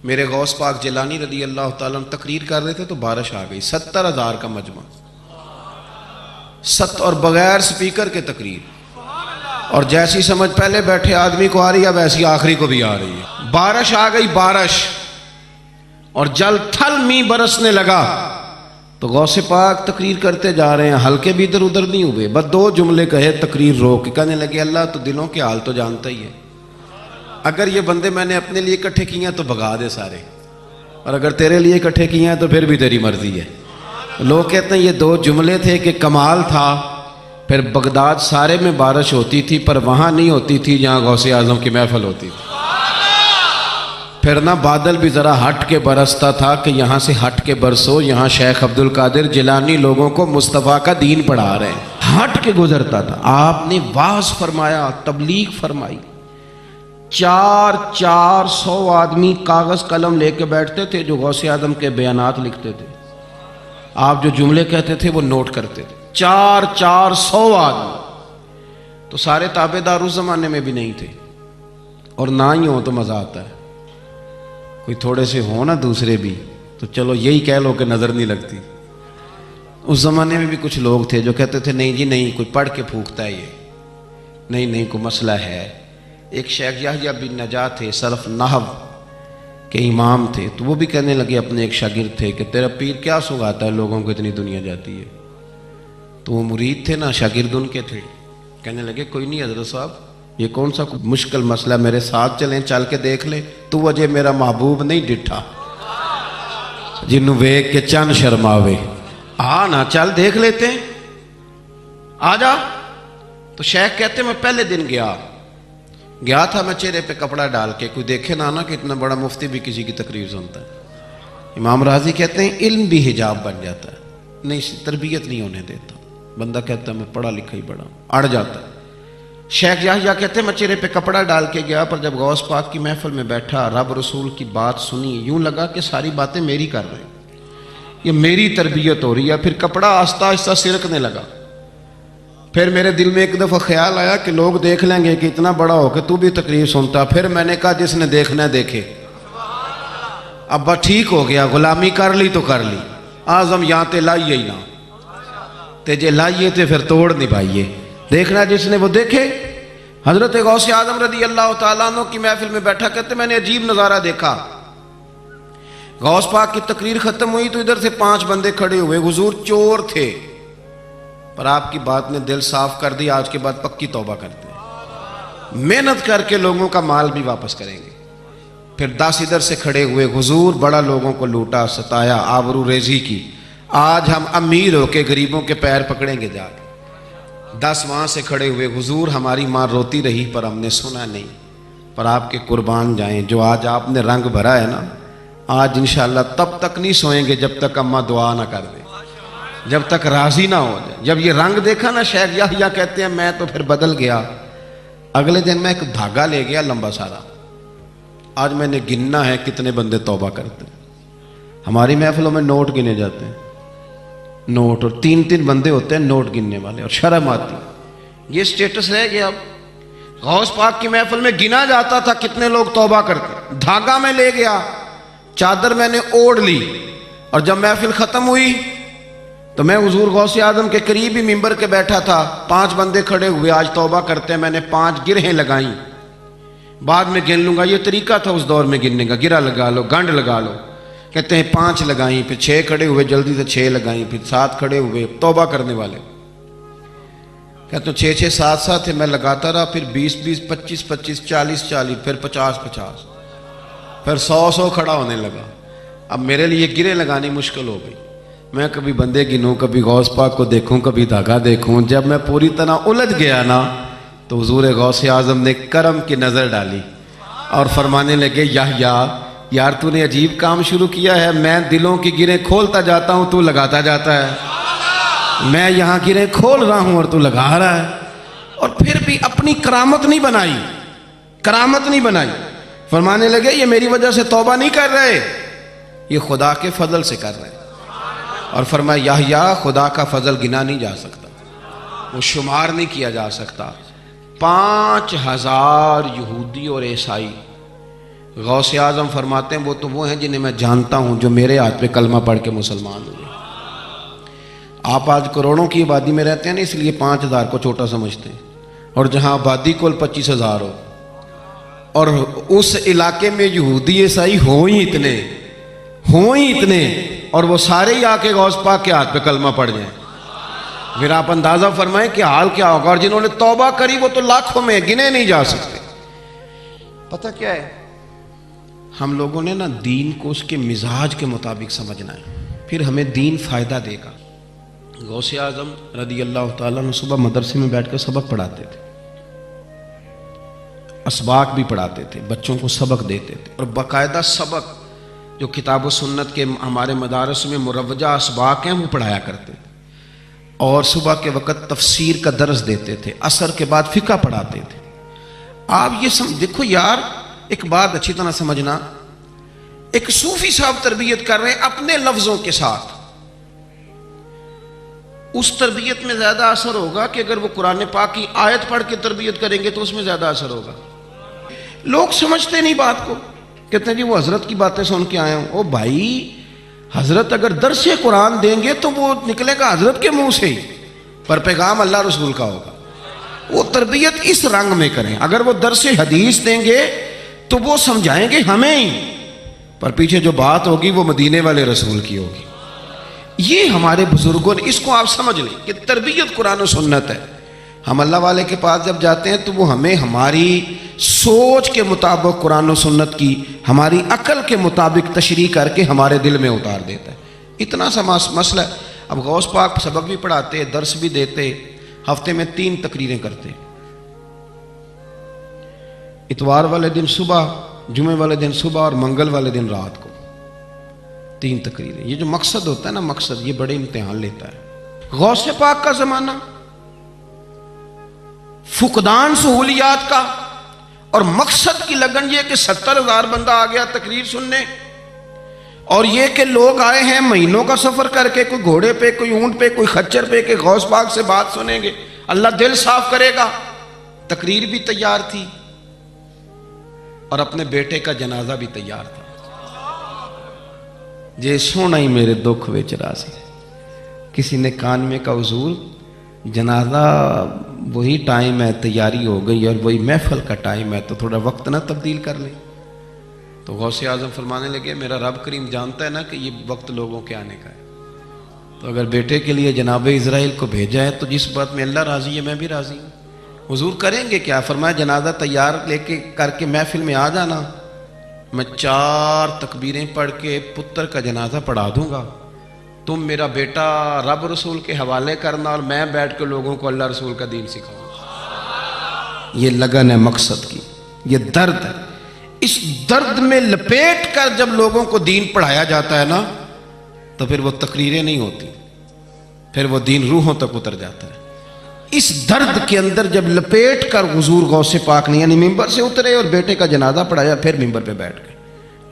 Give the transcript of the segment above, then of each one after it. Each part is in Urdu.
میرے غوث پاک جیلانی رضی اللہ تعالیٰ عنہ تقریر کر رہے تھے تو بارش آ گئی، 70,000 کا مجمع، اور بغیر سپیکر کے تقریر، اور جیسی سمجھ پہلے بیٹھے آدمی کو آ رہی ہے ویسی آخری کو بھی آ رہی ہے۔ بارش آ گئی، بارش، اور جل تھل می برسنے لگا تو غوث پاک تقریر کرتے جا رہے ہیں، ہلکے بھی ادھر ادھر نہیں ہوئے، بس 2 جملے کہے تقریر روک، کہنے لگے اللہ تو دلوں کے حال تو جانتا ہی ہے، اگر یہ بندے میں نے اپنے لیے اکٹھے کیے ہیں تو بھگا دے سارے، اور اگر تیرے لیے اکٹھے کیے ہیں تو پھر بھی تیری مرضی ہے۔ لوگ کہتے ہیں یہ 2 جملے تھے کہ کمال تھا۔ پھر بغداد سارے میں بارش ہوتی تھی پر وہاں نہیں ہوتی تھی جہاں غوث اعظم کی محفل ہوتی تھی۔ پھر نہ بادل بھی ذرا ہٹ کے برستا تھا کہ یہاں سے ہٹ کے برسو، یہاں شیخ عبد القادر جیلانی لوگوں کو مصطفیٰ کا دین پڑھا رہے ہیں، ہٹ کے گزرتا تھا۔ آپ نے واعظ فرمایا، تبلیغ فرمائی، 400 آدمی کاغذ قلم لے کے بیٹھتے تھے جو غوث اعظم کے بیانات لکھتے تھے، آپ جو جملے کہتے تھے وہ نوٹ کرتے تھے، 400 آدمی۔ تو سارے تابع دار اس زمانے میں بھی نہیں تھے، اور نہ ہی ہوں تو مزہ آتا ہے، کوئی تھوڑے سے ہوں نا دوسرے بھی تو چلو یہی کہہ لو کہ نظر نہیں لگتی۔ اس زمانے میں بھی کچھ لوگ تھے جو کہتے تھے نہیں جی نہیں، کوئی پڑھ کے پھونکتا ہے، یہ نہیں کوئی مسئلہ ہے۔ ایک شیخ یحییٰ بن نجاہ تھے، صرف نحو کے امام تھے، تو وہ بھی کہنے لگے، اپنے ایک شاگرد تھے، کہ تیرا پیر کیا سنگاتا ہے لوگوں کو اتنی دنیا جاتی ہے؟ تو وہ مرید تھے نا، شاگرد ان کے تھے، کہنے لگے کوئی نہیں حضرت صاحب، یہ کون سا مشکل مسئلہ، میرے ساتھ چلیں، چل کے دیکھ لیں، تو وجہ میرا محبوب نہیں ڈٹھا جنوں ویکھ کے چند شرماوے، نا چل دیکھ لیتے ہیں، آ جا۔ تو شیخ کہتے میں پہلے دن گیا تھا، میں چہرے پہ کپڑا ڈال کے، کوئی دیکھے نہ کہ اتنا بڑا مفتی بھی کسی کی تقریر سنتا ہے۔ امام راضی کہتے ہیں علم بھی حجاب بن جاتا ہے، نہیں تربیت نہیں ہونے دیتا، بندہ کہتا ہے میں پڑھا لکھا ہی بڑا، اڑ جاتا ہے۔ شیخ یحییٰ کہتے ہیں میں چہرے پہ کپڑا ڈال کے گیا، پر جب غوث پاک کی محفل میں بیٹھا، رب رسول کی بات سنی، یوں لگا کہ ساری باتیں میری کر رہے ہیں، یہ میری تربیت ہو رہی ہے۔ پھر کپڑا آہستہ آہستہ سرکنے لگا، پھر میرے دل میں ایک دفعہ خیال آیا کہ لوگ دیکھ لیں گے کہ اتنا بڑا ہو کہ تو بھی تقریر سنتا۔ پھر میں نے کہا جس نے دیکھنا ہے دیکھے، اب بس ٹھیک ہو گیا، غلامی کر لی تو کر لی، اعظم یہاں تے لائیے ہی نہ تے، جے لائیے تے پھر توڑ نہیں پائیے، دیکھنا جس نے وہ دیکھے۔ حضرت غوث اعظم رضی اللہ تعالیٰ عنہ کی محفل میں بیٹھا، کہتے میں نے عجیب نظارہ دیکھا، غوث پاک کی تقریر ختم ہوئی تو ادھر سے 5 بندے کھڑے ہوئے، حضور چور تھے پر آپ کی بات نے دل صاف کر دی، آج کے بعد پکی توبہ کرتے ہیں، محنت کر کے لوگوں کا مال بھی واپس کریں گے۔ پھر 10 ادھر سے کھڑے ہوئے، حضور بڑا لوگوں کو لوٹا ستایا، آبرو ریزی کی، آج ہم امیر ہو کے غریبوں کے پیر پکڑیں گے جا کے۔ 10 وہاں سے کھڑے ہوئے، حضور ہماری ماں روتی رہی پر ہم نے سنا نہیں، پر آپ کے قربان جائیں، جو آج آپ نے رنگ بھرا ہے نا، آج انشاءاللہ تب تک نہیں سوئیں گے جب تک اماں دعا نہ کر دیں، جب تک راضی نہ ہو جائے۔ جب یہ رنگ دیکھا نا، شیخ یحییٰ کہتے ہیں میں تو پھر بدل گیا۔ اگلے دن میں ایک دھاگا لے گیا لمبا سارا، آج میں نے گننا ہے کتنے بندے توبہ کرتے ہیں۔ ہماری محفلوں میں نوٹ گنے جاتے ہیں، نوٹ، اور 3 بندے ہوتے ہیں نوٹ گننے والے، اور شرم آتی، یہ سٹیٹس رہ گیا۔ اب غوث پاک کی محفل میں گنا جاتا تھا کتنے لوگ توبہ کرتے، دھاگا میں لے گیا، چادر میں نے اوڑھ لی، اور جب محفل ختم ہوئی تو میں حضور غوث اعظم کے قریب ہی ممبر کے بیٹھا تھا، 5 بندے کھڑے ہوئے، آج توبہ کرتے ہیں، میں نے 5 گرہیں لگائیں، بعد میں گن لوں گا، یہ طریقہ تھا اس دور میں گننے کا، گرہ لگا لو، گنڈ لگا لو، کہتے ہیں 5 لگائیں، پھر 6 کھڑے ہوئے، جلدی سے 6 لگائیں، پھر 7 کھڑے ہوئے توبہ کرنے والے، کہتے ہیں 6 7 میں لگاتا رہا، پھر 20 25 40 پھر 50 پھر 100 کھڑا ہونے لگا۔ اب میرے لیے گرے لگانی مشکل ہو گئی، میں کبھی بندے گنوں، کبھی غوث پاک کو دیکھوں، کبھی دھاگا دیکھوں۔ جب میں پوری طرح الجھ گیا نا تو حضور غوث اعظم نے کرم کی نظر ڈالی اور فرمانے لگے یحییٰ یار تو نے عجیب کام شروع کیا ہے، میں دلوں کی گریں کھولتا جاتا ہوں، تو لگاتا جاتا ہے، میں یہاں گریں کھول رہا ہوں اور تو لگا رہا ہے، اور پھر بھی اپنی کرامت نہیں بنائی، فرمانے لگے یہ میری وجہ سے توبہ نہیں کر رہے، یہ خدا کے فضل سے کر رہے ہیں۔ اور فرمایا یحییٰ خدا کا فضل گنا نہیں جا سکتا، وہ شمار نہیں کیا جا سکتا۔ 5000 یہودی اور عیسائی غوث اعظم فرماتے ہیں وہ تو وہ ہیں جنہیں میں جانتا ہوں جو میرے ہاتھ پہ کلمہ پڑھ کے مسلمان ہوئے۔ آپ آج کروڑوں کی آبادی میں رہتے ہیں نا، اس لیے 5,000 کو چھوٹا سمجھتے ہیں، اور جہاں آبادی کل 25,000 ہو اور اس علاقے میں یہودی عیسائی ہوں ہی اتنے اور وہ سارے ہی آ کے غوث پاک کے ہاتھ پہ کلمہ پڑھ جائیں، پھر آپ اندازہ فرمائیں کہ حال کیا ہوگا۔ اور جنہوں نے توبہ کری وہ تو لاکھوں میں گنے نہیں جا سکتے۔ پتہ کیا ہے، ہم لوگوں نے نا دین کو اس کے مزاج کے مطابق سمجھنا ہے، پھر ہمیں دین فائدہ دے گا۔ غوث اعظم رضی اللہ تعالیٰ عنہ صبح مدرسے میں بیٹھ کر سبق پڑھاتے تھے، اسباق بھی پڑھاتے تھے، بچوں کو سبق دیتے تھے، اور باقاعدہ سبق جو کتاب و سنت کے ہمارے مدارس میں مروجہ اسباق ہیں وہ پڑھایا کرتے تھے، اور صبح کے وقت تفسیر کا درس دیتے تھے، عصر کے بعد فقہ پڑھاتے تھے۔ آپ یہ دیکھو یار، ایک بات اچھی طرح سمجھنا، ایک صوفی صاحب تربیت کر رہے ہیں اپنے لفظوں کے ساتھ، اس تربیت میں زیادہ اثر ہوگا کہ اگر وہ قرآن پاک کی آیت پڑھ کے تربیت کریں گے تو اس میں زیادہ اثر ہوگا۔ لوگ سمجھتے نہیں بات کو، کہتے ہیں جی وہ حضرت کی باتیں سن کے آئے ہوں۔ او بھائی، حضرت اگر درس قرآن دیں گے تو وہ نکلے گا حضرت کے منہ سے ہی، پر پیغام اللہ رسول کا ہوگا۔ وہ تربیت اس رنگ میں کریں۔ اگر وہ درس حدیث دیں گے تو وہ سمجھائیں گے ہمیں ہی، پر پیچھے جو بات ہوگی وہ مدینے والے رسول کی ہوگی۔ یہ ہمارے بزرگوں نے، اس کو آپ سمجھ لیں کہ تربیت قرآن و سنت ہے۔ ہم اللہ والے کے پاس جب جاتے ہیں تو وہ ہمیں ہماری سوچ کے مطابق قرآن و سنت کی، ہماری عقل کے مطابق تشریح کر کے ہمارے دل میں اتار دیتا ہے۔ اتنا سا مسئلہ ہے۔ اب غوث پاک سبق بھی پڑھاتے، درس بھی دیتے، ہفتے میں 3 تقریریں کرتے، اتوار والے دن صبح، جمعے والے دن صبح اور منگل والے دن رات کو 3 تقریریں۔ یہ جو مقصد ہوتا ہے نا، مقصد یہ بڑے امتحان لیتا ہے۔ غوث پاک کا زمانہ، فقدان سہولیات کا، اور مقصد کی لگن یہ کہ 70,000 بندہ آ گیا تقریر سننے، اور یہ کہ لوگ آئے ہیں مہینوں کا سفر کر کے، کوئی گھوڑے پہ، کوئی اونٹ پہ، کوئی خچر پہ، کہ غوث پاک سے بات سنیں گے، اللہ دل صاف کرے گا۔ تقریر بھی تیار تھی اور اپنے بیٹے کا جنازہ بھی تیار تھا۔ جے سونا ہی میرے دکھ وچ راضی، کسی نے کان میں کہا حضور جنازہ وہی ٹائم ہے، تیاری ہو گئی اور وہی محفل کا ٹائم ہے، تو تھوڑا وقت نہ تبدیل کر لیں۔ تو غوث اعظم فرمانے لگے میرا رب کریم جانتا ہے نا کہ یہ وقت لوگوں کے آنے کا ہے، تو اگر بیٹے کے لیے جناب اسرائیل کو بھیجا ہے تو جس بات میں اللہ راضی ہے میں بھی راضی ہوں۔ حضور کریں گے کیا؟ فرمایا جنازہ تیار لے کے کر کے محفل میں آ جانا، میں 4 تکبیریں پڑھ کے پتر کا جنازہ پڑھا دوں گا، تم میرا بیٹا رب رسول کے حوالے کرنا اور میں بیٹھ کے لوگوں کو اللہ رسول کا دین سکھاؤں۔ یہ لگن ہے مقصد کی، یہ درد ہے۔ اس درد میں لپیٹ کر جب لوگوں کو دین پڑھایا جاتا ہے نا تو پھر وہ تقریریں نہیں ہوتی، پھر وہ دین روحوں تک اتر جاتا ہے۔ اس درد کے اندر جب لپیٹ کر حضور غوث پاک نے یعنی ممبر سے اترے اور بیٹے کا جنازہ پڑھایا، پھر ممبر پہ بیٹھ گئے،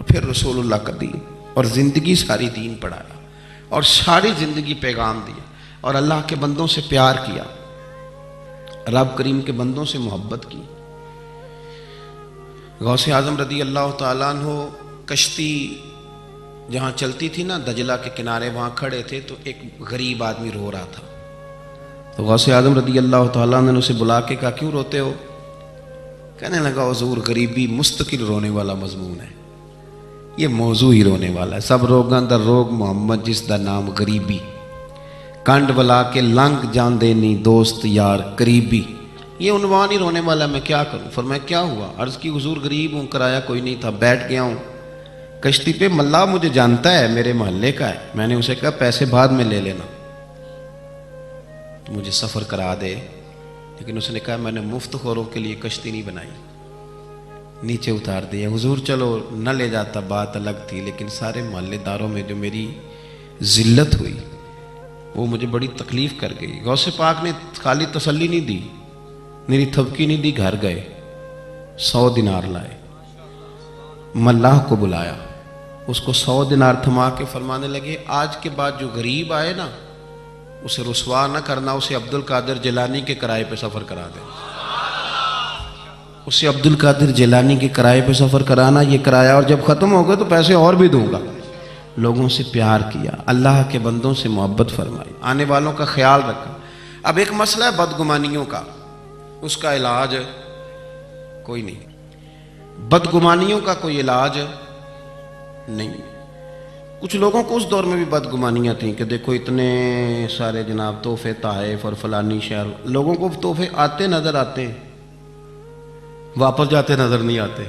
پھر رسول اللہ کا دین اور زندگی ساری دین پڑھایا اور ساری زندگی پیغام دیا اور اللہ کے بندوں سے پیار کیا، رب کریم کے بندوں سے محبت کی۔ غوث اعظم رضی اللہ تعالیٰ عنہ کشتی جہاں چلتی تھی نا دجلہ کے کنارے، وہاں کھڑے تھے تو ایک غریب آدمی رو رہا تھا، تو غوث اعظم رضی اللہ تعالیٰ عنہ نے اسے بلا کے کہا کیوں روتے ہو؟ کہنے لگا حضور غریبی مستقل رونے والا مضمون ہے، یہ موضوع ہی رونے والا ہے، سب روگاں دا روگ محمد جس دا نام غریبی، کنڈ بلا کے لنگ جان دینی دوست یار قریبی، یہ عنوان ہی رونے والا ہے، میں کیا کروں؟ فرمایا کیا ہوا؟ عرض کی حضور غریب ہوں، کرایہ کوئی نہیں تھا، بیٹھ گیا ہوں کشتی پہ، ملا مجھے جانتا ہے میرے محلے کا ہے، میں نے اسے کہا پیسے بعد میں لے لینا مجھے سفر کرا دے، لیکن اس نے کہا میں نے مفت خوروں کے لیے کشتی نہیں بنائی، نیچے اتار دیا۔ حضور چلو نہ لے جاتا بات الگ تھی، لیکن سارے محلے داروں میں جو میری ذلت ہوئی وہ مجھے بڑی تکلیف کر گئی۔ غوث پاک نے خالی تسلی نہیں دی، میری تھپکی نہیں دی، گھر گئے 100 دینار لائے، ملاح کو بلایا، اس کو 100 دینار تھما کے فرمانے لگے آج کے بعد جو غریب آئے نا اسے رسوا نہ کرنا، اسے عبد القادر جیلانی کے کرائے پہ سفر کرا دیں۔ اسے عبد القادر جیلانی کے کرائے پہ سفر کرانا، یہ کرایہ، اور جب ختم ہو گئے تو پیسے اور بھی دوں گا۔ لوگوں سے پیار کیا، اللہ کے بندوں سے محبت فرمائی، آنے والوں کا خیال رکھا۔ اب ایک مسئلہ ہے بدگمانیوں کا، اس کا علاج کوئی نہیں، بدگمانیوں کا کوئی علاج نہیں۔ کچھ لوگوں کو اس دور میں بھی بدگمانیاں تھیں کہ دیکھو اتنے سارے جناب تحفے تحائف اور فلانی شہر، لوگوں کو تحفے آتے نظر آتے ہیں، واپس جاتے نظر نہیں آتے۔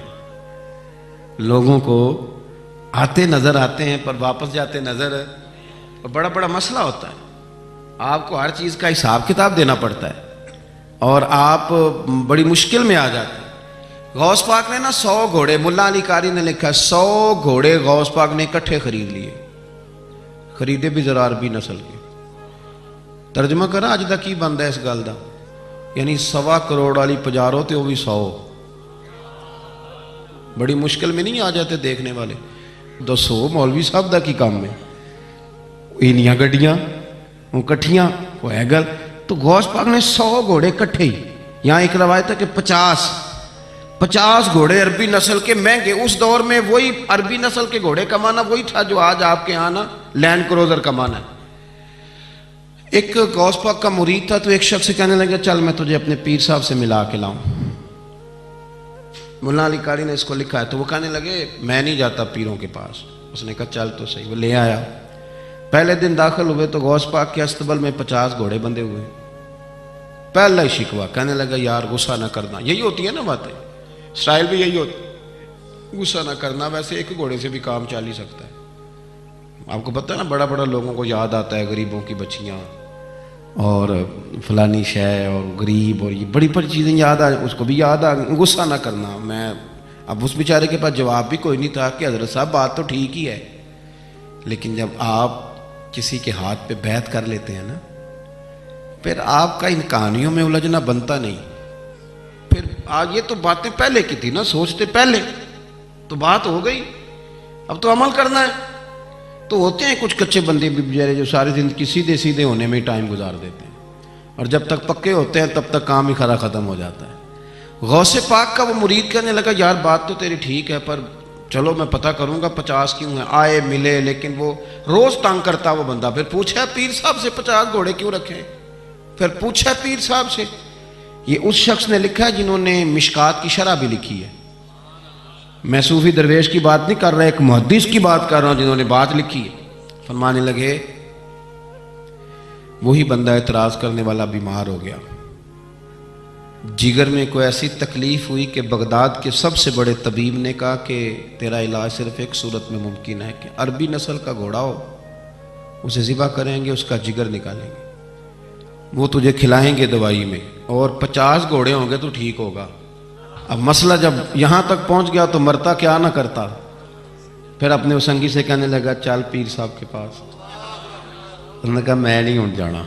لوگوں کو آتے نظر آتے ہیں پر واپس جاتے نظر، اور بڑا بڑا مسئلہ ہوتا ہے، آپ کو ہر چیز کا حساب کتاب دینا پڑتا ہے اور آپ بڑی مشکل میں آ جاتے ہیں۔ غوث پاک نے نا 100 گھوڑے، ملا علی قاری نے لکھا 100 گھوڑے غوث پاک نے اکٹھے خرید لیے، خریدے بھی ذرا عربی نسل کے۔ ترجمہ کرا اج دا کی بنتا ہے اس گل دا، یعنی 1.25 کروڑ والی پجارو تے وہ بھی 100، بڑی مشکل میں نہیں آ جاتے دیکھنے والے۔ 200 مولوی صاحب دا کی کام ہے، انیاں گڈیاں وہ کٹھیاں وہ ہے گل۔ تو غوث پاک نے 100 گھوڑے کٹھے ہی، یہاں ایک روایت ہے کہ 50 گھوڑے عربی نسل کے مہنگے، اس دور میں وہی عربی نسل کے گھوڑے کمانا وہی تھا جو آج آپ کے آنا لینڈ کروزر کمانا ہے۔ ایک غوث پاک کا مرید تھا، تو ایک شخص سے کہنے لگا چل میں تجھے اپنے پیر صاحب سے ملا کے لاؤں۔ ملا علی قاری نے اس کو لکھا ہے، تو وہ کہنے لگے میں نہیں جاتا پیروں کے پاس۔ اس نے کہا چل تو صحیح، وہ لے آیا۔ پہلے دن داخل ہوئے تو غوث پاک کے استبل میں 50 گھوڑے بندھے ہوئے۔ پہلا ہی شکوہ، کہنے لگا یار غصہ نہ کرنا، یہی ہوتی ہے نا باتیں، اسٹائل بھی یہی ہوتی، غصہ نہ کرنا، ویسے ایک گھوڑے سے بھی کام چل ہی سکتا ہے۔ آپ کو پتہ ہے نا، بڑا بڑا لوگوں کو یاد آتا ہے غریبوں کی بچیاں اور فلانی شے اور غریب، اور یہ بڑی بڑی چیزیں یاد آ، اس کو بھی یاد آ، غصہ نہ کرنا۔ میں اب اس بیچارے کے پاس جواب بھی کوئی نہیں تھا کہ حضرت صاحب بات تو ٹھیک ہی ہے، لیکن جب آپ کسی کے ہاتھ پہ بیعت کر لیتے ہیں نا، پھر آپ کا ان کہانیوں میں الجھنا بنتا نہیں۔ پھر آج یہ تو باتیں پہلے کی تھی نا، سوچتے پہلے تو بات ہو گئی، اب تو عمل کرنا ہے۔ تو ہوتے ہیں کچھ کچے بندے بھی بیچارے جو ساری زندگی سیدھے سیدھے ہونے میں ہی ٹائم گزار دیتے ہیں، اور جب تک پکے ہوتے ہیں تب تک کام ہی کھرا ختم ہو جاتا ہے۔ غوث پاک کا وہ مرید کہنے لگا یار بات تو تیری ٹھیک ہے، پر چلو میں پتہ کروں گا 50 کیوں ہیں۔ آئے ملے، لیکن وہ روز تانگ کرتا وہ بندہ۔ پھر پوچھا پیر صاحب سے 50 گھوڑے کیوں رکھے ہیں؟ پھر پوچھا پیر صاحب سے۔ یہ اس شخص نے لکھا ہے جنہوں نے مشکات کی شرح بھی لکھی ہے۔ میں صوفی درویش کی بات نہیں کر رہا، ایک محدث کی بات کر رہا ہوں جنہوں نے بات لکھی ہے۔ فرمانے لگے وہی بندہ اعتراض کرنے والا بیمار ہو گیا، جگر میں کوئی ایسی تکلیف ہوئی کہ بغداد کے سب سے بڑے طبیب نے کہا کہ تیرا علاج صرف ایک صورت میں ممکن ہے کہ عربی نسل کا گھوڑا ہو، اسے ذبح کریں گے، اس کا جگر نکالیں گے، وہ تجھے کھلائیں گے دوائی میں، اور 50 گھوڑے ہوں گے تو ٹھیک ہوگا۔ اب مسئلہ جب یہاں تک پہنچ گیا تو مرتا کیا نہ کرتا۔ پھر اپنے اسنگی سے کہنے لگا چل پیر صاحب کے پاس۔ اس نے کہا میں نہیں ہوں جانا۔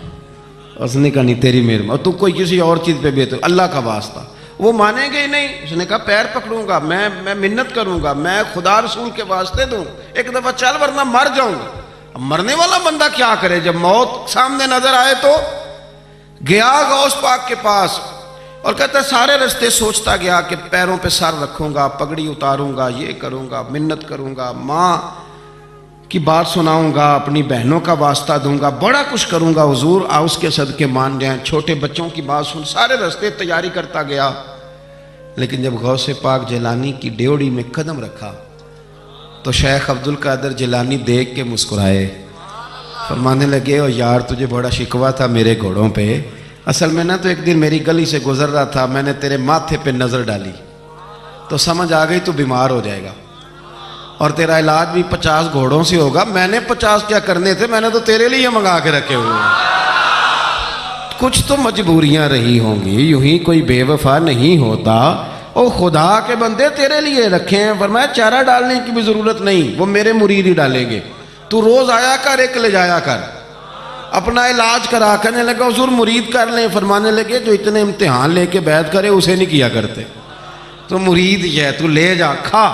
اس نے کہا نہیں تیری مہربانی، تو کوئی کسی اور چیز پہ بھی تو اللہ کا واسطہ۔ وہ مانیں گے ہی نہیں۔ اس نے کہا پیر پکڑوں گا، میں منت کروں گا، میں خدا رسول کے واسطے دوں، ایک دفعہ چل ورنہ مر جاؤں گا۔ اب مرنے والا بندہ کیا کرے جب موت سامنے نظر آئے؟ تو گیا غوث پاک کے پاس اور کہتا ہے سارے رستے سوچتا گیا کہ پیروں پہ سر رکھوں گا، پگڑی اتاروں گا، یہ کروں گا، منت کروں گا، ماں کی بات سناؤں گا، اپنی بہنوں کا واسطہ دوں گا، بڑا کچھ کروں گا، حضور اس کے صدقے مان جائیں، چھوٹے بچوں کی بات سن، سارے رستے تیاری کرتا گیا۔ لیکن جب غوث پاک جیلانی کی ڈیوڑی میں قدم رکھا تو شیخ عبد القادر جیلانی دیکھ کے مسکرائے، فرمانے لگے او یار تجھے بڑا شکوہ تھا میرے گھوڑوں پہ، اصل میں نا تو ایک دن میری گلی سے گزر رہا تھا، میں نے تیرے ماتھے پہ نظر ڈالی تو سمجھ آ گئی تو بیمار ہو جائے گا، اور تیرا علاج بھی 50 گھوڑوں سے ہوگا۔ میں نے 50 کیا کرنے تھے، میں نے تو تیرے لیے منگا کے رکھے ہوئے ہیں۔ کچھ تو مجبوریاں رہی ہوں گی، یوں ہی کوئی بے وفا نہیں ہوتا۔ او خدا کے بندے تیرے لیے رکھے ہیں، فرمایا چارہ ڈالنے کی بھی ضرورت نہیں، وہ میرے مرید ہی ڈالیں گے، تو روز آیا کر، ایک لے جایا کر، اپنا علاج کرا۔ کرنے لگا حضور مرید کر لیں۔ فرمانے لگے جو اتنے امتحان لے کے بیعت کرے اسے نہیں کیا کرتے، تو مرید ہی ہے، تو لے جا کھا۔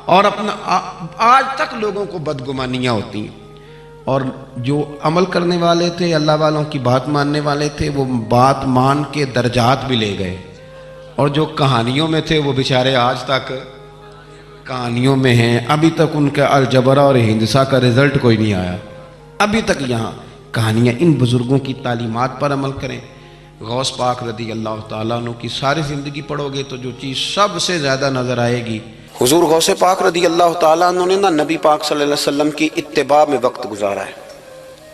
اور اپنا آج تک لوگوں کو بدگمانیاں ہوتی ہیں، اور جو عمل کرنے والے تھے، اللہ والوں کی بات ماننے والے تھے، وہ بات مان کے درجات بھی لے گئے، اور جو کہانیوں میں تھے وہ بیچارے آج تک کہانیوں میں ہیں، ابھی تک ان کا الجبرا اور ہندسہ کا رزلٹ کوئی نہیں آیا، ابھی تک یہاں کہانیاں۔ ان بزرگوں کی تعلیمات پر عمل کریں۔ غوث پاک رضی اللہ تعالیٰ عنہ کی ساری زندگی پڑھو گے تو جو چیز سب سے زیادہ نظر آئے گی، حضور غوث پاک رضی اللہ تعالیٰ عنہ نے نبی پاک صلی اللہ علیہ وسلم کی اتباع میں وقت گزارا ہے۔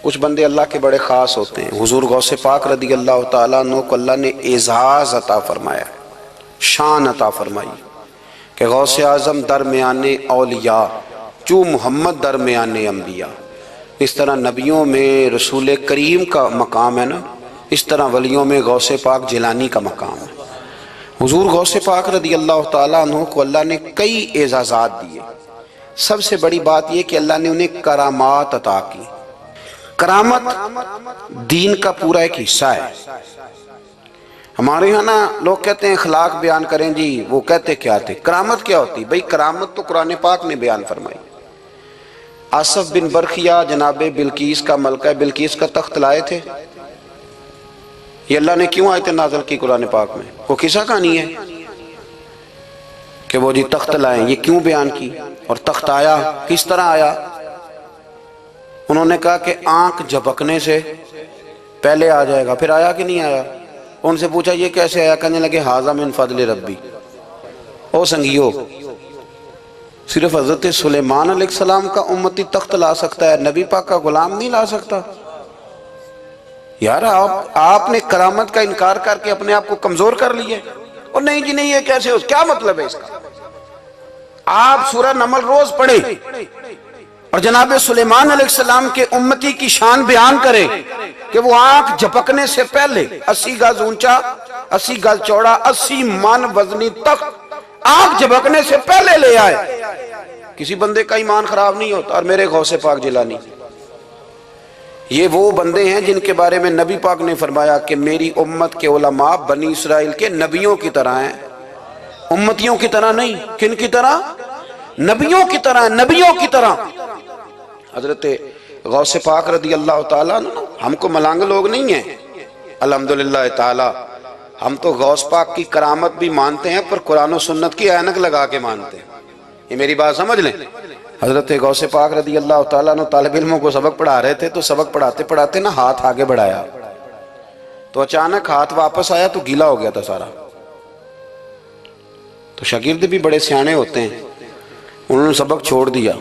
کچھ بندے اللہ کے بڑے خاص ہوتے ہیں، حضور غوث پاک رضی اللہ تعالیٰ عنہ کو اللہ نے اعزاز عطا فرمایا، شان عطا فرمائی کہ غوث اعظم درمیان اولیاء جو محمد درمیان انبیاء۔ اس طرح نبیوں میں رسول کریم کا مقام ہے نا، اس طرح ولیوں میں غوث پاک جیلانی کا مقام ہے۔ حضور غوث پاک رضی اللہ تعالیٰ عنہ کو اللہ نے کئی اعزازات دیے۔ سب سے بڑی بات یہ کہ اللہ نے انہیں کرامات عطا کی۔ کرامت دین کا پورا ایک حصہ ہے۔ ہمارے یہاں نا لوگ کہتے ہیں اخلاق بیان کریں جی، وہ کہتے کیا تھے؟ کرامت کیا ہوتی؟ بھئی کرامت تو قرآن پاک نے بیان فرمائی۔ آصف بن برخیا جناب بلقیس کا ملکہ بلقیس کا تخت لائے تھے، یہ اللہ نے کیوں آیت نازل کی قرآن پاک میں؟ وہ قصہ کہانی ہے کہ وہ جی تخت لائیں، یہ کیوں بیان کی؟ اور تخت آیا کس طرح آیا؟ انہوں نے کہا کہ آنکھ جھپکنے سے پہلے آ جائے گا، پھر آیا کہ نہیں آیا؟ ان سے پوچھا یہ کیسے آیا؟ کہنے لگے ھذا من فضل ربی۔ او سنگیو، صرف حضرت سلیمان علیہ السلام کا امتی تخت لا سکتا ہے، نبی پاک کا غلام نہیں لا سکتا؟ یار آپ نے کرامت کا انکار کر کے اپنے آپ کو کمزور کر لیا۔ اور نہیں جی نہیں، یہ کیسے ہو؟ کیا مطلب ہے اس کا؟ آپ سورہ نمل روز پڑھیں اور جناب سلیمان علیہ السلام کے امتی کی شان بیان کریں کہ وہ آنکھ جھپکنے سے پہلے 80 گز اونچا، 80 گز چوڑا، 80 من وزنی تخت آنکھ جھپکنے سے پہلے لے آئے۔ کسی بندے کا ایمان خراب نہیں ہوتا۔ اور میرے غوث پاک جیلانی، یہ وہ بندے ہیں جن کے بارے میں نبی پاک نے فرمایا کہ میری امت کے علماء بنی اسرائیل کے نبیوں کی طرح ہیں، امتیوں کی طرح نہیں۔ کن کی طرح؟ نبیوں کی طرح، نبیوں کی طرح۔ حضرت غوث پاک رضی اللہ تعالیٰ عنہ ہم کو ملانگ لوگ نہیں ہیں، الحمدللہ تعالیٰ ہم تو غوث پاک کی کرامت بھی مانتے ہیں پر قرآن و سنت کی اینک لگا کے مانتے ہیں۔ یہ میری بات سمجھ لیں۔ حضرت غوث پاک رضی اللہ تعالیٰ عنہ طالب علموں کو سبق پڑھا رہے تھے، تو سبق پڑھاتے پڑھاتے نا ہاتھ آگے بڑھایا تو اچانک ہاتھ واپس آیا تو گیلا ہو گیا تھا سارا۔ تو شاگرد بھی بڑے سیانے ہوتے ہیں، انہوں نے سبق چھوڑ دیا،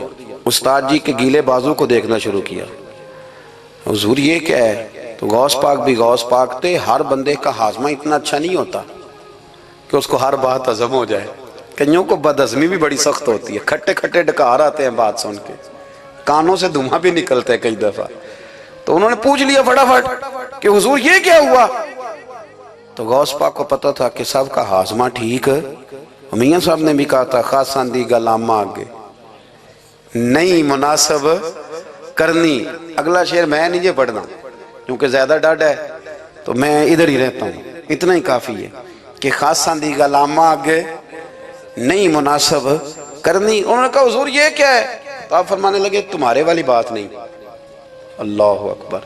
استاد جی کے گیلے بازو کو دیکھنا شروع کیا۔ حضور یہ کیا ہے؟ تو غوث پاک بھی غوث پاک تھے۔ ہر بندے کا ہاضمہ اتنا اچھا نہیں ہوتا کہ اس کو ہر بات ہضم ہو جائے، کئیوں کو بد ہضمی بھی بڑی سخت ہوتی ہے، کھٹے کھٹے ڈکار آتے ہیں بات سن کے، کانوں سے دھواں بھی نکلتے ہیں کئی دفعہ۔ تو انہوں نے پوچھ لیا فٹافٹ کہ حضور یہ کیا ہوا؟ تو غوث پاک کو پتا تھا کہ سب کا ہاضمہ ٹھیک ہے۔ میاں صاحب نے بھی کہا تھا خاصاں دی گلامہ آگے نہیں مناسب کرنی۔ اگلا شعر میں نہیں یہ پڑھنا کیونکہ زیادہ ڈاڈ ہے تو میں ادھر ہی رہتا ہوں، اتنا ہی کافی ہے کہ خاصاں دی گلامہ آگے نہیں مناسب کرنی۔ انہوں نے کہا حضور یہ کیا ہے؟ تو آپ فرمانے لگے تمہارے والی بات نہیں۔ اللہ اکبر۔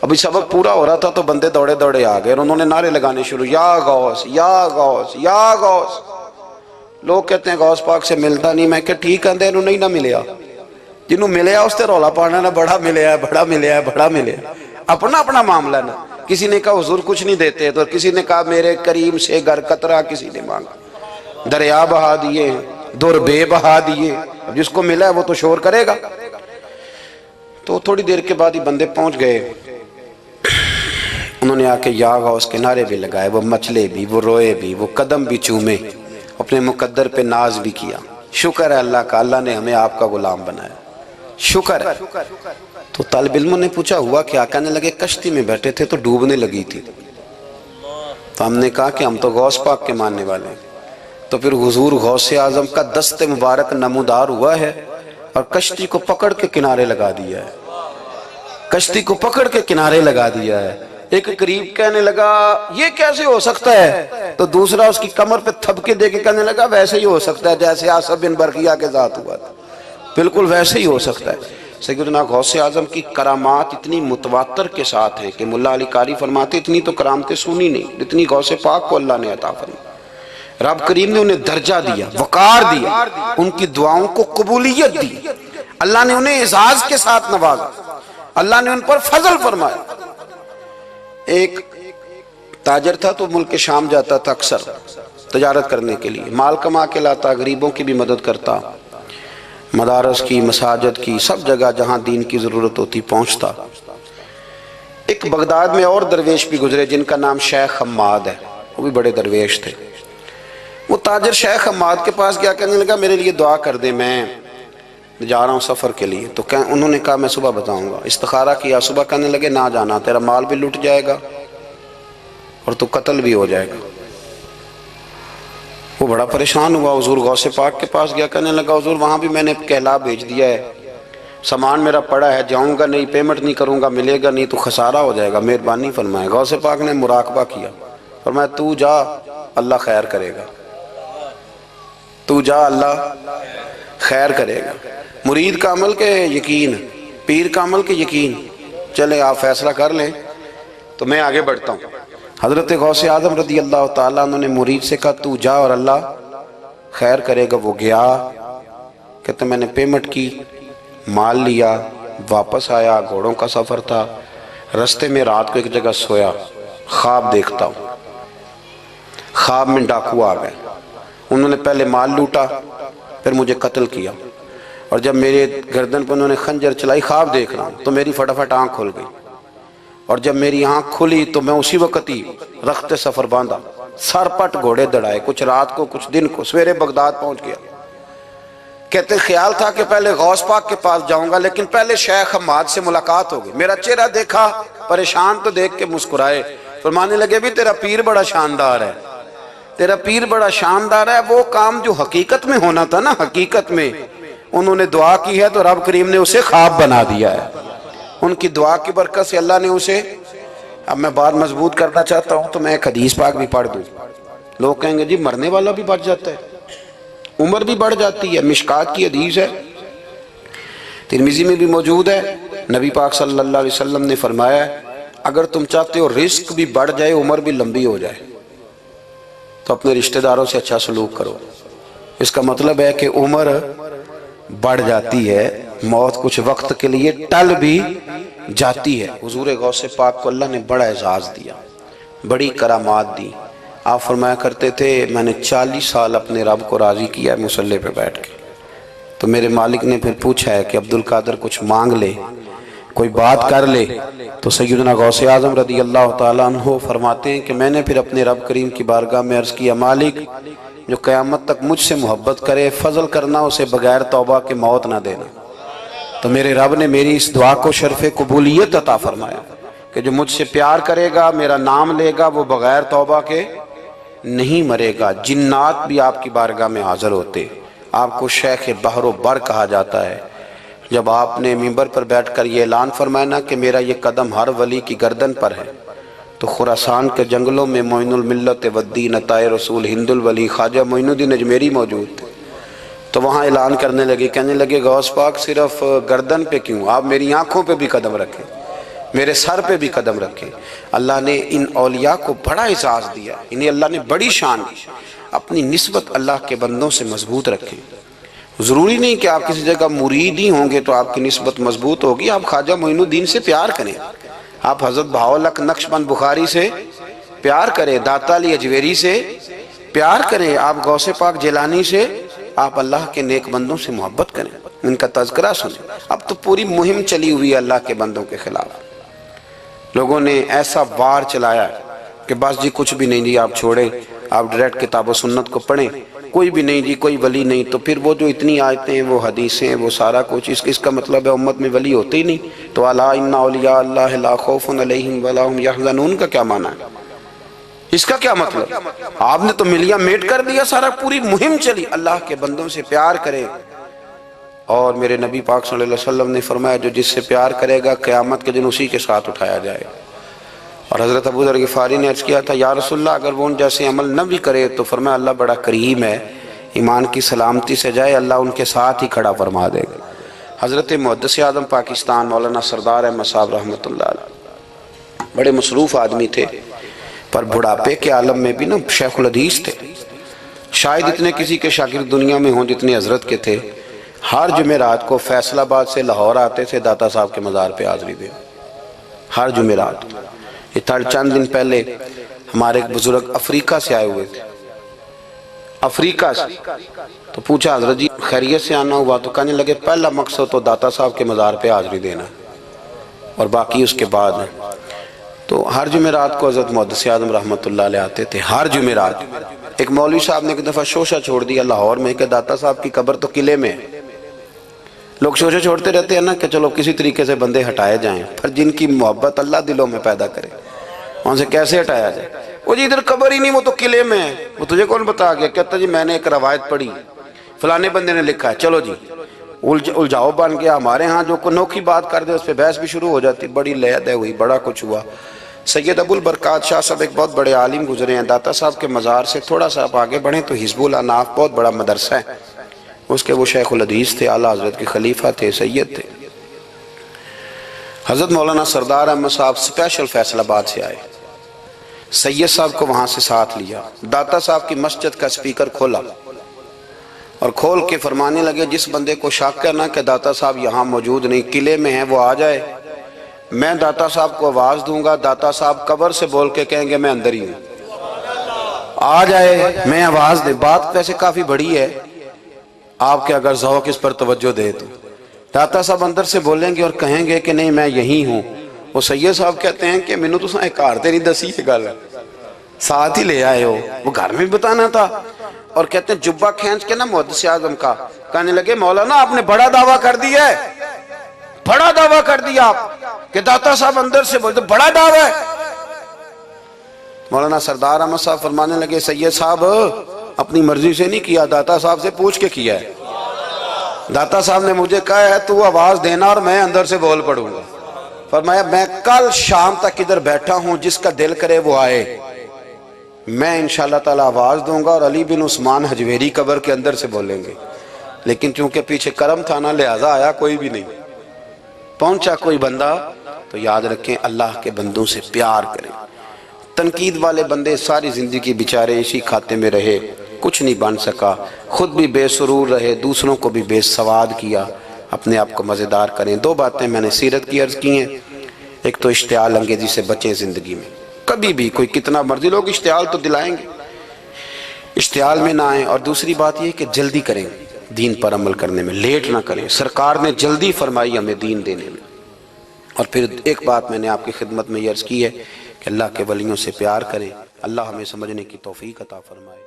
ابھی سبق پورا ہو رہا تھا تو بندے دوڑے دوڑے آ گئے اور انہوں نے نعرے لگانے شروع، یا غوث یا غوث یا غوث۔ لوگ کہتے ہیں غوث پاک سے ملتا نہیں، میں کہ ٹھیک آندے انہوں نہیں نہ ملیا، جنہوں ملیا اس تے رولا پانا نہ بڑا ملیا ہے بڑا ملیا ہے بڑا ملیا ہے، اپنا اپنا معاملہ نا۔ کسی نے کہا حضور کچھ نہیں دیتے، تو کسی نے کہا میرے کریم سے گر قطرہ کسی نے مانگا، دریا بہا دیے در بے بہا دیے، جس کو ملا ہے وہ تو شور کرے گا۔ تو تھوڑی دیر کے بعد ہی بندے پہنچ گئے، انہوں نے آ کے یا غوث کے نعرے بھی لگائے، وہ مچلے بھی، وہ روئے بھی، وہ قدم بھی چومے، اپنے مقدر پہ ناز بھی کیا۔ شکر ہے اللہ کا، اللہ نے ہمیں آپ کا غلام بنایا، شکر ہے۔ تو طالب علموں نے پوچھا ہوا کیا؟ کہنے لگے کشتی میں بیٹھے تھے تو ڈوبنے لگی تھی، تو ہم نے کہا کہ ہم تو غوث پاک کے ماننے والے ہیں۔ تو پھر حضور غوث اعظم کا دست مبارک نمودار ہوا ہے اور کشتی کو پکڑ کے کنارے لگا دیا ہے، کشتی کو پکڑ کے کنارے لگا دیا ہے۔ ایک قریب کہنے لگا یہ کیسے ہو سکتا ہے؟ تو دوسرا اس کی کمر پہ تھپکے دے کے کہنے لگا ویسے ہی ہو سکتا ہے جیسے آصف بن برقیہ کے ذات ہوا تھا، بالکل ویسے ہی ہو سکتا ہے۔ سیدنا غوث اعظم کی کرامات اتنی متواتر کے ساتھ ہیں کہ ملا علی قاری فرماتے اتنی تو کرامتیں سنی نہیں جتنی غوث پاک کو اللہ نے عطا فرمائی۔ رب کریم نے انہیں درجہ دیا، وقار دیا، ان کی دعاؤں کو قبولیت دی، اللہ نے انہیں اعزاز کے ساتھ نوازا، اللہ نے ان پر فضل فرمایا۔ ایک تاجر تھا تو ملک شام جاتا تھا اکثر تجارت کرنے کے لیے، مال کما کے لاتا، غریبوں کی بھی مدد کرتا، مدارس کی، مساجد کی، سب جگہ جہاں دین کی ضرورت ہوتی پہنچتا۔ ایک بغداد میں اور درویش بھی گزرے جن کا نام شیخ حماد ہے، وہ بھی بڑے درویش تھے۔ وہ تاجر شیخ حماد کے پاس گیا، کہنے لگا میرے لیے دعا کر دے، میں جا رہا ہوں سفر کے لیے۔ تو انہوں نے کہا میں صبح بتاؤں گا۔ استخارہ کیا، صبح کہنے لگے نہ جانا، تیرا مال بھی لٹ جائے گا اور تو قتل بھی ہو جائے گا۔ وہ بڑا پریشان ہوا، حضور غوث پاک کے پاس گیا، کہنے لگا حضور وہاں بھی میں نے کہلا بھیج دیا ہے، سامان میرا پڑا ہے، جاؤں گا نہیں، پیمنٹ نہیں کروں گا، ملے گا نہیں تو خسارہ ہو جائے گا، مہربانی فرمائے۔ غوث پاک نے مراقبہ کیا، فرمایا تو جا، اللہ خیر کرے گا، تو جا، اللہ خیر کرے گا۔ مرید کا عمل کے یقین، پیر کا عمل کے یقین، چلے آپ فیصلہ کر لیں تو میں آگے بڑھتا ہوں۔ حضرت غوث اعظم رضی اللہ تعالیٰ عنہ نے مرید سے کہا تو جا اور اللہ خیر کرے گا۔ وہ گیا، کہتے میں نے پیمنٹ کی، مال لیا، واپس آیا، گھوڑوں کا سفر تھا، رستے میں رات کو ایک جگہ سویا، خواب دیکھتا ہوں، خواب میں ڈاکو آ گئے، انہوں نے پہلے مال لوٹا پھر مجھے قتل کیا، اور جب میرے گردن پر انہوں نے خنجر چلائی، خواب دیکھ رہا ہوں تو میری فٹافٹ آنکھ کھل گئی، اور جب میری آنکھ کھلی تو میں اسی وقت ہی رخت سفر باندھا، سر پٹ گھوڑے دڑائے، کچھ رات کو کچھ دن کو، سویرے بغداد پہنچ گیا۔ کہتے خیال تھا کہ پہلے غوث پاک کے پاس جاؤں گا، لیکن پہلے شیخ حماد سے ملاقات ہو گئی، میرا چہرہ دیکھا، پریشان تو دیکھ کے مسکرائے، فرمانے لگے بھی تیرا پیر بڑا شاندار ہے، تیرا پیر بڑا شاندار ہے۔ وہ کام جو حقیقت میں ہونا تھا نا، حقیقت میں انہوں نے دعا کی ہے تو رب کریم نے اسے خواب بنا دیا ہے، ان کی دعا کی برکت سے اللہ نے اسے۔ اب میں بات مضبوط کرنا چاہتا ہوں تو میں ایک حدیث پاک بھی پڑھ دوں۔ لوگ کہیں گے جی مرنے والا بھی بچ جاتا ہے، عمر بھی بڑھ جاتی ہے، مشکات کی حدیث ہے، ترمذی میں بھی موجود ہے، نبی پاک صلی اللہ علیہ وسلم نے فرمایا ہے اگر تم چاہتے ہو رزق بھی بڑھ جائے، عمر بھی لمبی ہو جائے، تو اپنے رشتہ داروں سے اچھا سلوک کرو۔ اس کا مطلب ہے کہ عمر بڑھ جاتی ہے، موت کچھ وقت کے لیے ٹل بھی جاتی ہے۔ حضور غوث پاک کو اللہ نے بڑا اعزاز دیا، بڑی کرامات دی۔ آپ فرمایا کرتے تھے میں نے 40 سال اپنے رب کو راضی کیا ہے مصلی پہ بیٹھ کے۔ تو میرے مالک نے پھر پوچھا ہے کہ عبدالقادر کچھ مانگ لے، کوئی بات کر لے، تو سیدنا غوث اعظم رضی اللہ تعالیٰ عنہ فرماتے ہیں کہ میں نے پھر اپنے رب کریم کی بارگاہ میں عرض کیا مالک جو قیامت تک مجھ سے محبت کرے، فضل کرنا اسے بغیر توبہ کے موت نہ دینا۔ تو میرے رب نے میری اس دعا کو شرف قبولیت عطا فرمایا کہ جو مجھ سے پیار کرے گا، میرا نام لے گا، وہ بغیر توبہ کے نہیں مرے گا۔ جنات بھی آپ کی بارگاہ میں حاضر ہوتے، آپ کو شیخ بحر و بر کہا جاتا ہے۔ جب آپ نے منبر پر بیٹھ کر یہ اعلان فرمایا نا کہ میرا یہ قدم ہر ولی کی گردن پر ہے، تو خراسان کے جنگلوں میں معین الملت والدین عطائے رسول ہند الولی خواجہ معین الدین اجمیری موجود تھے، تو وہاں اعلان کرنے لگے، کہنے لگے غوث پاک صرف گردن پہ کیوں، آپ میری آنکھوں پہ بھی قدم رکھیں، میرے سر پہ بھی قدم رکھیں۔ اللہ نے ان اولیاء کو بڑا اعزاز دیا، انہیں اللہ نے بڑی شان دی۔ اپنی نسبت اللہ کے بندوں سے مضبوط رکھیں۔ ضروری نہیں کہ آپ کسی جگہ مرید ہی ہوں گے تو آپ کی نسبت مضبوط ہوگی، آپ خواجہ معین الدین سے پیار کریں، آپ حضرت بہاؤالحق نقشبند بخاری سے پیار کریں، داتا علی اجویری سے پیار کریں، آپ غوث پاک جیلانی سے، آپ اللہ کے نیک بندوں سے محبت کریں، ان کا تذکرہ سنیں۔ اب تو پوری مہم چلی ہوئی ہے اللہ کے بندوں کے خلاف، لوگوں نے ایسا وار چلایا کہ بس جی کچھ بھی نہیں جی آپ چھوڑیں، آپ ڈائریکٹ کتاب و سنت کو پڑھیں، کوئی بھی نہیں جی، کوئی ولی نہیں، تو پھر وہ جو اتنی آیتیں ہیں، وہ حدیثیں، وہ سارا کچھ، اس کا مطلب ہے امت میں ولی ہوتے ہی نہیں۔ تو الا ان اولیاء اللہ لا خوف علیہم ولا هم یحزنون کا کیا معنی ہے؟ اس کا کیا مطلب؟ آپ نے تو ملیا میٹ کر دیا، سارا پوری مہم چلی۔ اللہ کے بندوں سے پیار کرے، اور میرے نبی پاک صلی اللہ علیہ وسلم نے فرمایا جو جس سے پیار کرے گا قیامت کے دن اسی کے ساتھ اٹھایا جائے گا۔ اور حضرت ابو ذر غفاری نے عرض کیا تھا یا رسول اللہ اگر وہ ان جیسے عمل نہ بھی کرے تو فرمایا اللہ بڑا کریم ہے، ایمان کی سلامتی سے جائے اللہ ان کے ساتھ ہی کھڑا فرما دے گا۔ حضرت محدث اعظم پاکستان مولانا سردار احمد صاحب رحمۃ اللہ علیہ بڑے مصروف آدمی تھے، پر بڑھاپے کے عالم میں بھی نا شیخ الحدیث تھے، شاید اتنے کسی کے شاگرد دنیا میں ہوں جتنے حضرت کے تھے، ہر جمعرات کو فیصل آباد سے لاہور آتے تھے داتا صاحب کے مزار پہ حاضری دے، ہر جمعرات۔ یہ چند دن پہلے ہمارے ایک بزرگ افریقہ سے آئے ہوئے تھے، افریقہ سے، تو پوچھا حضرت جی خیریت سے آنا ہوا؟ تو کہنے لگے پہلا مقصد تو داتا صاحب کے مزار پہ حاضری دینا اور باقی اس کے بعد۔ تو ہر جمعرات کو حضرت محدث اعظم رحمۃ اللہ علیہ آتے تھے، ہر جمعرات۔ ایک مولوی صاحب نے ایک دفعہ شوشہ چھوڑ دیا لاہور میں کہ داتا صاحب کی قبر تو قلعے میں ہے۔ لوگ شوشہ چھوڑتے رہتے ہیں نا کہ چلو کسی طریقے سے بندے ہٹائے جائیں، پر جن کی محبت اللہ دلوں میں پیدا کرے وہاں سے کیسے ہٹایا جائے؟ وہ جی ادھر قبر ہی نہیں، وہ تو قلعے میں ہے۔ وہ تجھے کون بتا گیا؟ کہتا جی میں نے ایک روایت پڑھی، فلانے بندے نے لکھا ہے، چلو جی الجھاؤ بن گیا۔ ہمارے ہاں جو انوکھی بات کر دے اس پہ بحث بھی شروع ہو جاتی، بڑی لہد ہوئی، بڑا کچھ ہوا۔ سید ابو البرکات شاہ صاحب ایک بہت بڑے عالم گزرے ہیں، داتا صاحب کے مزار سے تھوڑا سا آپ آگے بڑھیں تو حزب الاناف بہت بڑا مدرسہ ہے، اس کے وہ شیخ الحدیث تھے، اعلیٰ حضرت کے خلیفہ تھے، سید تھے۔ حضرت مولانا سردار احمد صاحب سپیشل فیصل آباد سے آئے، سید صاحب کو وہاں سے ساتھ لیا، داتا صاحب کی مسجد کا سپیکر کھولا اور کھول کے فرمانے لگے جس بندے کو شک کرنا کہ داتا صاحب یہاں موجود نہیں قلعے میں ہیں وہ آ جائے، میں داتا صاحب کو آواز دوں گا، داتا صاحب قبر سے بول کے کہیں گے میں اندر ہی ہوں، آ جائے میں آواز دے۔ بات ویسے کافی بڑی ہے، آپ کے اگر ذوق اس پر توجہ دے تو داتا صاحب اندر سے بولیں گے اور کہیں گے کہ نہیں میں یہی ہوں۔ وہ سید صاحب کہتے ہیں کہ مینوں تو ایک کارتے نہیں دسی یہ گل، ساتھ ہی لے آئے ہو، وہ گھر میں بھی بتانا تھا۔ اور کہتے ہیں جبہ کھینچ کے نا محدث اعظم کا، کہنے لگے مولانا آپ نے بڑا دعویٰ کر دیا ہے، بڑا دعویٰ کر دیا آپ کہ داتا صاحب اندر سے بولتے، بڑا دعویٰ ہے۔ مولانا سردار احمد صاحب فرمانے لگے سید صاحب اپنی مرضی سے نہیں کیا، داتا صاحب سے پوچھ کے کیا ہے، داتا صاحب نے مجھے کہا ہے تو آواز دینا اور میں اندر سے بول پڑوں گا۔ فرمایا میں کل شام تک ادھر بیٹھا ہوں، جس کا دل کرے وہ آئے، میں انشاءاللہ تعالی آواز دوں گا اور علی بن عثمان حجویری قبر کے اندر سے بولیں گے، لیکن چونکہ پیچھے کرم تھا نا لہذا آیا کوئی بھی نہیں، پہنچا کوئی بندہ۔ تو یاد رکھیں اللہ کے بندوں سے پیار کریں۔ تنقید والے بندے ساری زندگی بیچارے اسی کھاتے میں رہے، کچھ نہیں بن سکا، خود بھی بے سرور رہے، دوسروں کو بھی بے سواد کیا، اپنے آپ کو مزیدار کریں۔ دو باتیں میں نے سیرت کی عرض کی ہیں، ایک تو اشتعال انگیزی سے بچیں زندگی میں، کبھی بھی کوئی کتنا مرضی لوگ اشتعال تو دلائیں گے، اشتعال میں نہ آئیں۔ اور دوسری بات یہ کہ جلدی کریں دین پر عمل کرنے میں، لیٹ نہ کریں، سرکار نے جلدی فرمائی ہمیں دین دینے میں۔ اور پھر ایک بات میں نے آپ کی خدمت میں یہ عرض کی ہے کہ اللہ کے ولیوں سے پیار کریں، اللہ ہمیں سمجھنے کی توفیق عطا فرمائے۔